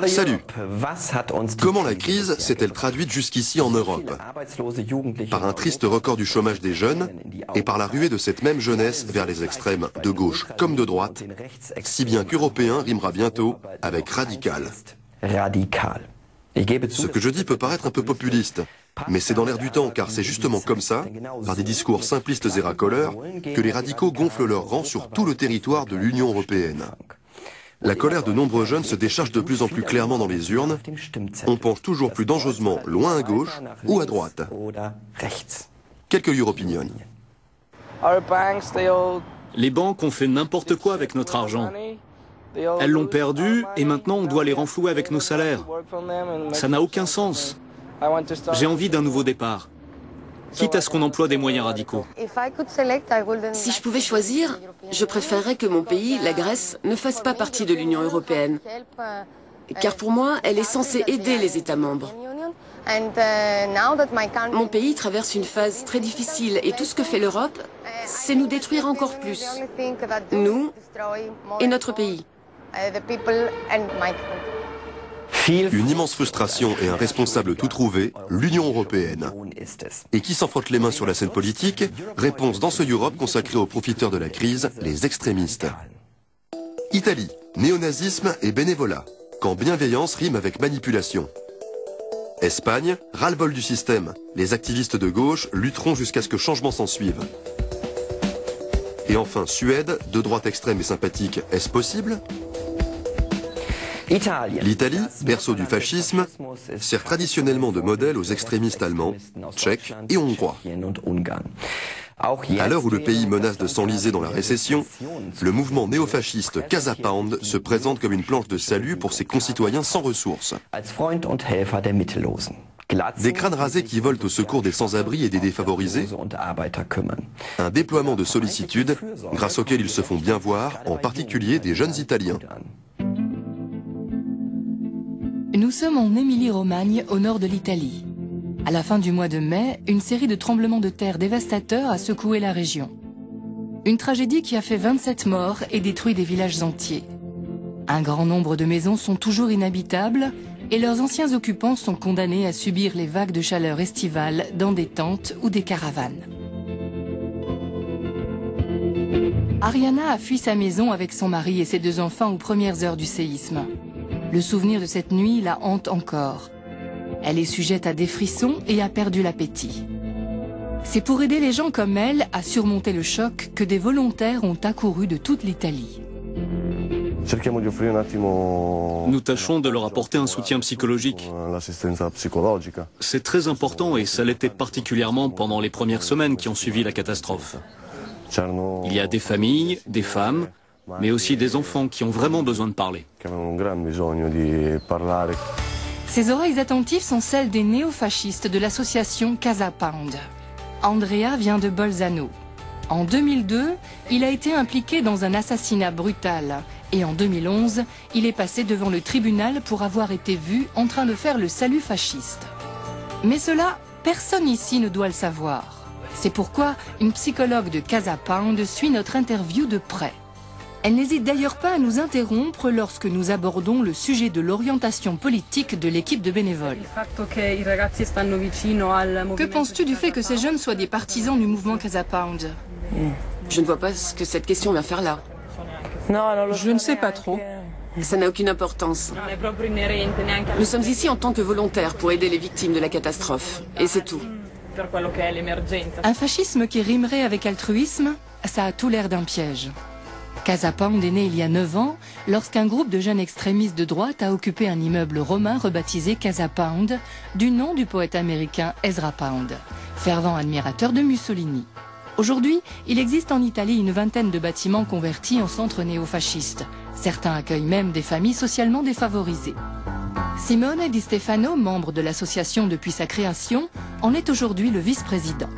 Salut. Comment la crise s'est-elle traduite jusqu'ici en Europe? Par un triste record du chômage des jeunes et par la ruée de cette même jeunesse vers les extrêmes, de gauche comme de droite, si bien qu'européen rimera bientôt avec radical. Ce que je dis peut paraître un peu populiste, mais c'est dans l'air du temps, car c'est justement comme ça, par des discours simplistes et racoleurs, que les radicaux gonflent leurs rangs sur tout le territoire de l'Union européenne. La colère de nombreux jeunes se décharge de plus en plus clairement dans les urnes. On penche toujours plus dangereusement loin à gauche ou à droite. Quelques Europinions. Les banques ont fait n'importe quoi avec notre argent. Elles l'ont perdu et maintenant on doit les renflouer avec nos salaires. Ça n'a aucun sens. J'ai envie d'un nouveau départ. Quitte à ce qu'on emploie des moyens radicaux. Si je pouvais choisir, je préférerais que mon pays, la Grèce, ne fasse pas partie de l'Union européenne. Car pour moi, elle est censée aider les États membres. Mon pays traverse une phase très difficile et tout ce que fait l'Europe, c'est nous détruire encore plus. Nous et notre pays. Une immense frustration et un responsable tout trouvé, l'Union européenne. Et qui s'en frotte les mains sur la scène politique? Réponse dans ce Europe consacré aux profiteurs de la crise, les extrémistes. Italie, néonazisme et bénévolat, quand bienveillance rime avec manipulation. Espagne, ras-le-bol du système, les activistes de gauche lutteront jusqu'à ce que changement s'ensuive. Et enfin Suède, de droite extrême et sympathique, est-ce possible? L'Italie, berceau du fascisme, sert traditionnellement de modèle aux extrémistes allemands, tchèques et hongrois. À l'heure où le pays menace de s'enliser dans la récession, le mouvement néofasciste Casa Pound se présente comme une planche de salut pour ses concitoyens sans ressources. Des crânes rasés qui volent au secours des sans-abri et des défavorisés. Un déploiement de sollicitude grâce auquel ils se font bien voir, en particulier des jeunes Italiens. Nous sommes en Émilie-Romagne, au nord de l'Italie. À la fin du mois de mai, une série de tremblements de terre dévastateurs a secoué la région. Une tragédie qui a fait 27 morts et détruit des villages entiers. Un grand nombre de maisons sont toujours inhabitables et leurs anciens occupants sont condamnés à subir les vagues de chaleur estivale dans des tentes ou des caravanes. Ariana a fui sa maison avec son mari et ses 2 enfants aux premières heures du séisme. Le souvenir de cette nuit la hante encore. Elle est sujette à des frissons et a perdu l'appétit. C'est pour aider les gens comme elle à surmonter le choc que des volontaires ont accouru de toute l'Italie. Nous tâchons de leur apporter un soutien psychologique. C'est très important et ça l'était particulièrement pendant les premières semaines qui ont suivi la catastrophe. Il y a des familles, des femmes, mais aussi des enfants qui ont vraiment besoin de parler. Ces oreilles attentives sont celles des néofascistes de l'association Casa Pound. Andrea vient de Bolzano. En 2002, il a été impliqué dans un assassinat brutal. Et en 2011, il est passé devant le tribunal pour avoir été vu en train de faire le salut fasciste. Mais cela, personne ici ne doit le savoir. C'est pourquoi une psychologue de Casa Pound suit notre interview de près. Elle n'hésite d'ailleurs pas à nous interrompre lorsque nous abordons le sujet de l'orientation politique de l'équipe de bénévoles. Que penses-tu du fait que ces jeunes soient des partisans du mouvement Casa Pound? Je ne vois pas ce que cette question vient faire là. Je ne sais pas trop. Ça n'a aucune importance. Nous sommes ici en tant que volontaires pour aider les victimes de la catastrophe. Et c'est tout. Un fascisme qui rimerait avec altruisme, ça a tout l'air d'un piège. Casa Pound est né il y a 9 ans, lorsqu'un groupe de jeunes extrémistes de droite a occupé un immeuble romain rebaptisé Casa Pound, du nom du poète américain Ezra Pound, fervent admirateur de Mussolini. Aujourd'hui, il existe en Italie une vingtaine de bâtiments convertis en centres néofascistes. Certains accueillent même des familles socialement défavorisées. Simone Di Stefano, membre de l'association depuis sa création, en est aujourd'hui le vice-président.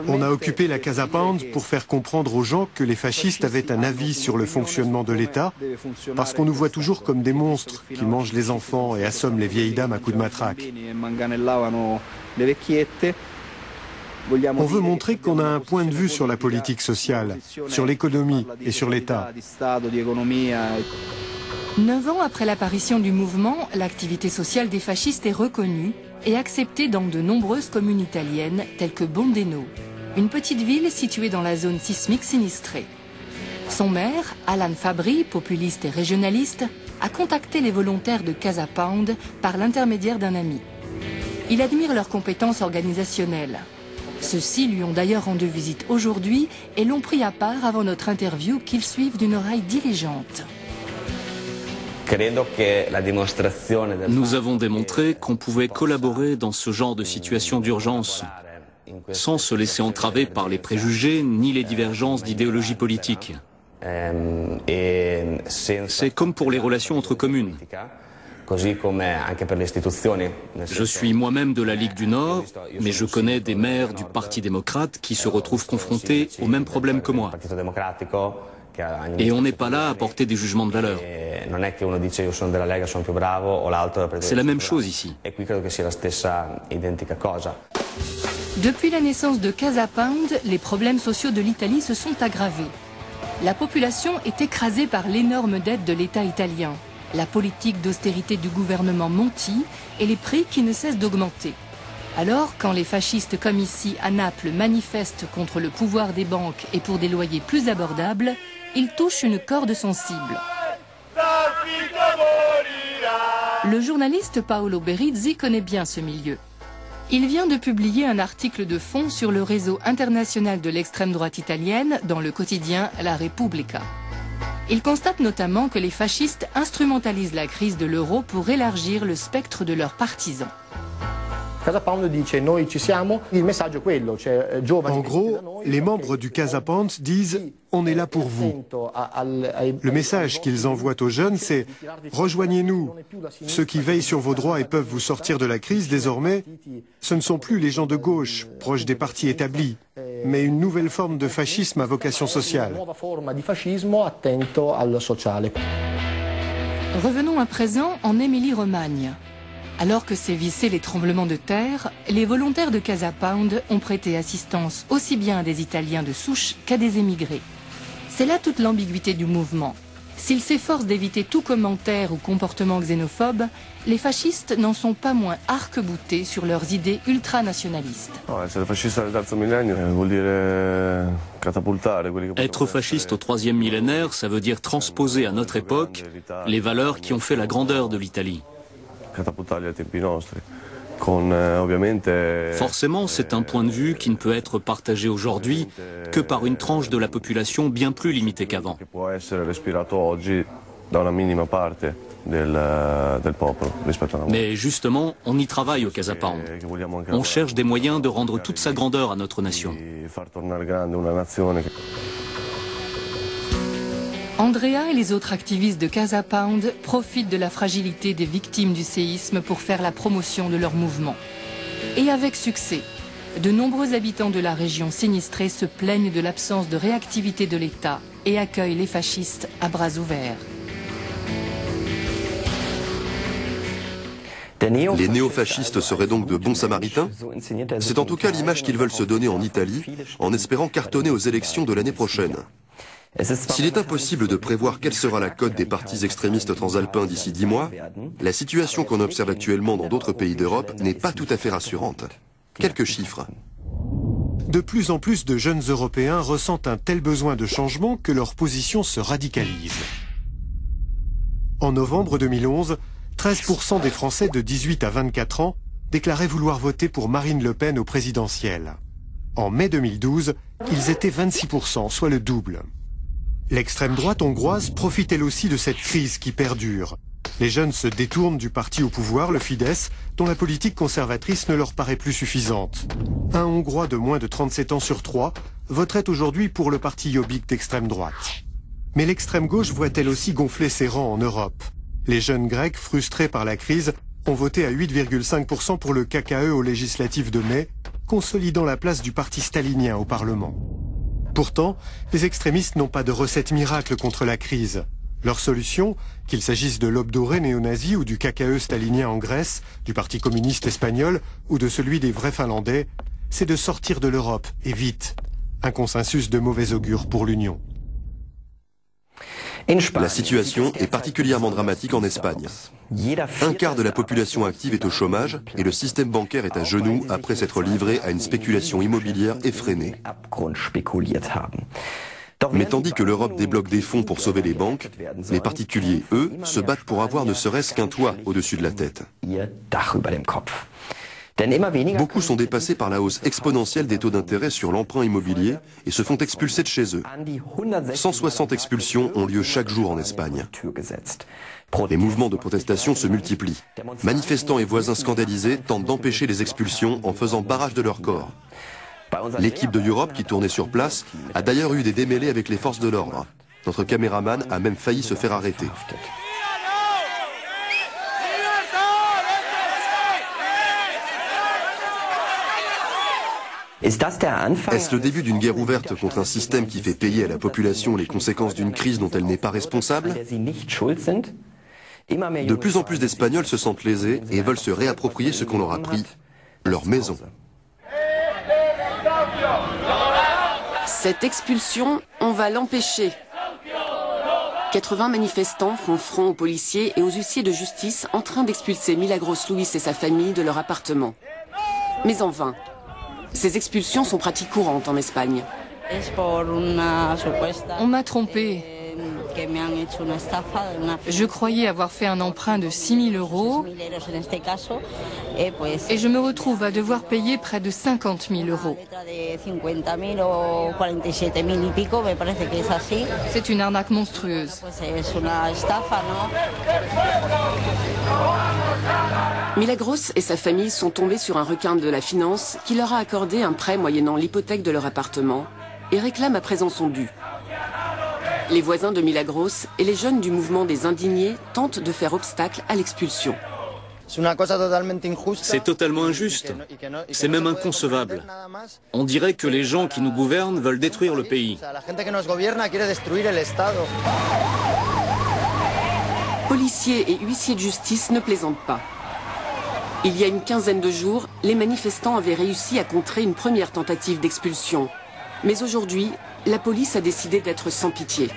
On a occupé la Casa Pound pour faire comprendre aux gens que les fascistes avaient un avis sur le fonctionnement de l'État, parce qu'on nous voit toujours comme des monstres qui mangent les enfants et assomment les vieilles dames à coups de matraque. On veut montrer qu'on a un point de vue sur la politique sociale, sur l'économie et sur l'État. 9 ans après l'apparition du mouvement, l'activité sociale des fascistes est reconnue et acceptée dans de nombreuses communes italiennes telles que Bondeno, une petite ville située dans la zone sismique sinistrée. Son maire, Alan Fabri, populiste et régionaliste, a contacté les volontaires de Casa Pound par l'intermédiaire d'un ami. Il admire leurs compétences organisationnelles. Ceux-ci lui ont d'ailleurs rendu visite aujourd'hui et l'ont pris à part avant notre interview qu'ils suivent d'une oreille diligente. Nous avons démontré qu'on pouvait collaborer dans ce genre de situation d'urgence sans se laisser entraver par les préjugés ni les divergences d'idéologie politique. C'est comme pour les relations entre communes. Je suis moi-même de la Ligue du Nord, mais je connais des maires du Parti démocrate qui se retrouvent confrontés aux mêmes problèmes que moi. Et on n'est pas là à porter des jugements de valeur. C'est la même chose ici. Depuis la naissance de Casa Pound, les problèmes sociaux de l'Italie se sont aggravés. La population est écrasée par l'énorme dette de l'État italien, la politique d'austérité du gouvernement Monti et les prix qui ne cessent d'augmenter. Alors, quand les fascistes comme ici à Naples manifestent contre le pouvoir des banques et pour des loyers plus abordables, ils touchent une corde sensible. Le journaliste Paolo Berizzi connaît bien ce milieu. Il vient de publier un article de fond sur le réseau international de l'extrême droite italienne dans le quotidien La Repubblica. Il constate notamment que les fascistes instrumentalisent la crise de l'euro pour élargir le spectre de leurs partisans. En gros, les membres du Casa Pound disent « on est là pour vous ». Le message qu'ils envoient aux jeunes, c'est « rejoignez-nous ». Ceux qui veillent sur vos droits et peuvent vous sortir de la crise, désormais, ce ne sont plus les gens de gauche, proches des partis établis, mais une nouvelle forme de fascisme à vocation sociale. Revenons à présent en Émilie-Romagne. Alors que sévissaient les tremblements de terre, les volontaires de Casa Pound ont prêté assistance aussi bien à des Italiens de souche qu'à des émigrés. C'est là toute l'ambiguïté du mouvement. S'ils s'efforcent d'éviter tout commentaire ou comportement xénophobe, les fascistes n'en sont pas moins arc-boutés sur leurs idées ultranationalistes. Être fasciste au 3e millénaire, ça veut dire transposer à notre époque les valeurs qui ont fait la grandeur de l'Italie. Forcément, c'est un point de vue qui ne peut être partagé aujourd'hui que par une tranche de la population bien plus limitée qu'avant. Mais justement, on y travaille au Casa Pound. On cherche des moyens de rendre toute sa grandeur à notre nation. Andrea et les autres activistes de Casa Pound profitent de la fragilité des victimes du séisme pour faire la promotion de leur mouvement. Et avec succès. De nombreux habitants de la région sinistrée se plaignent de l'absence de réactivité de l'État et accueillent les fascistes à bras ouverts. Les néofascistes seraient donc de bons samaritains? C'est en tout cas l'image qu'ils veulent se donner en Italie, en espérant cartonner aux élections de l'année prochaine. S'il est impossible de prévoir quelle sera la cote des partis extrémistes transalpins d'ici 10 mois, la situation qu'on observe actuellement dans d'autres pays d'Europe n'est pas tout à fait rassurante. Quelques chiffres. De plus en plus de jeunes Européens ressentent un tel besoin de changement que leur position se radicalise. En novembre 2011, 13% des Français de 18 à 24 ans déclaraient vouloir voter pour Marine Le Pen au présidentiel. En mai 2012, ils étaient 26%, soit le double. L'extrême droite hongroise profite elle aussi de cette crise qui perdure. Les jeunes se détournent du parti au pouvoir, le Fidesz, dont la politique conservatrice ne leur paraît plus suffisante. Un Hongrois de moins de 37 ans sur 3 voterait aujourd'hui pour le parti Jobbik d'extrême droite. Mais l'extrême gauche voit elle aussi gonfler ses rangs en Europe. Les jeunes Grecs, frustrés par la crise, ont voté à 8,5% pour le KKE aux législatives de mai, consolidant la place du parti stalinien au Parlement. Pourtant, les extrémistes n'ont pas de recette miracle contre la crise. Leur solution, qu'il s'agisse de l'aube dorée néo-nazi ou du KKE stalinien en Grèce, du Parti communiste espagnol ou de celui des vrais Finlandais, c'est de sortir de l'Europe, et vite. Un consensus de mauvais augure pour l'Union. La situation est particulièrement dramatique en Espagne. Un quart de la population active est au chômage et le système bancaire est à genoux après s'être livré à une spéculation immobilière effrénée. Mais tandis que l'Europe débloque des fonds pour sauver les banques, les particuliers, eux, se battent pour avoir ne serait-ce qu'un toit au-dessus de la tête. Beaucoup sont dépassés par la hausse exponentielle des taux d'intérêt sur l'emprunt immobilier et se font expulser de chez eux. 160 expulsions ont lieu chaque jour en Espagne. Les mouvements de protestation se multiplient. Manifestants et voisins scandalisés tentent d'empêcher les expulsions en faisant barrage de leur corps. L'équipe de Europe qui tournait sur place a d'ailleurs eu des démêlés avec les forces de l'ordre. Notre caméraman a même failli se faire arrêter. Est-ce le début d'une guerre ouverte contre un système qui fait payer à la population les conséquences d'une crise dont elle n'est pas responsable ? De plus en plus d'Espagnols se sentent lésés et veulent se réapproprier ce qu'on leur a pris, leur maison. Cette expulsion, on va l'empêcher. 80 manifestants font front aux policiers et aux huissiers de justice en train d'expulser Milagros Luis et sa famille de leur appartement. Mais en vain. Ces expulsions sont pratiques courantes en Espagne. On m'a trompé. Je croyais avoir fait un emprunt de 6 000 € et je me retrouve à devoir payer près de 50 000 €. C'est une arnaque monstrueuse. Milagros et sa famille sont tombés sur un requin de la finance qui leur a accordé un prêt moyennant l'hypothèque de leur appartement et réclame à présent son dû. Les voisins de Milagros et les jeunes du mouvement des indignés tentent de faire obstacle à l'expulsion. C'est totalement injuste. C'est même inconcevable. On dirait que les gens qui nous gouvernent veulent détruire le pays. Policiers et huissiers de justice ne plaisantent pas. Il y a une quinzaine de jours, les manifestants avaient réussi à contrer une première tentative d'expulsion. Mais aujourd'hui, la police a décidé d'être sans pitié.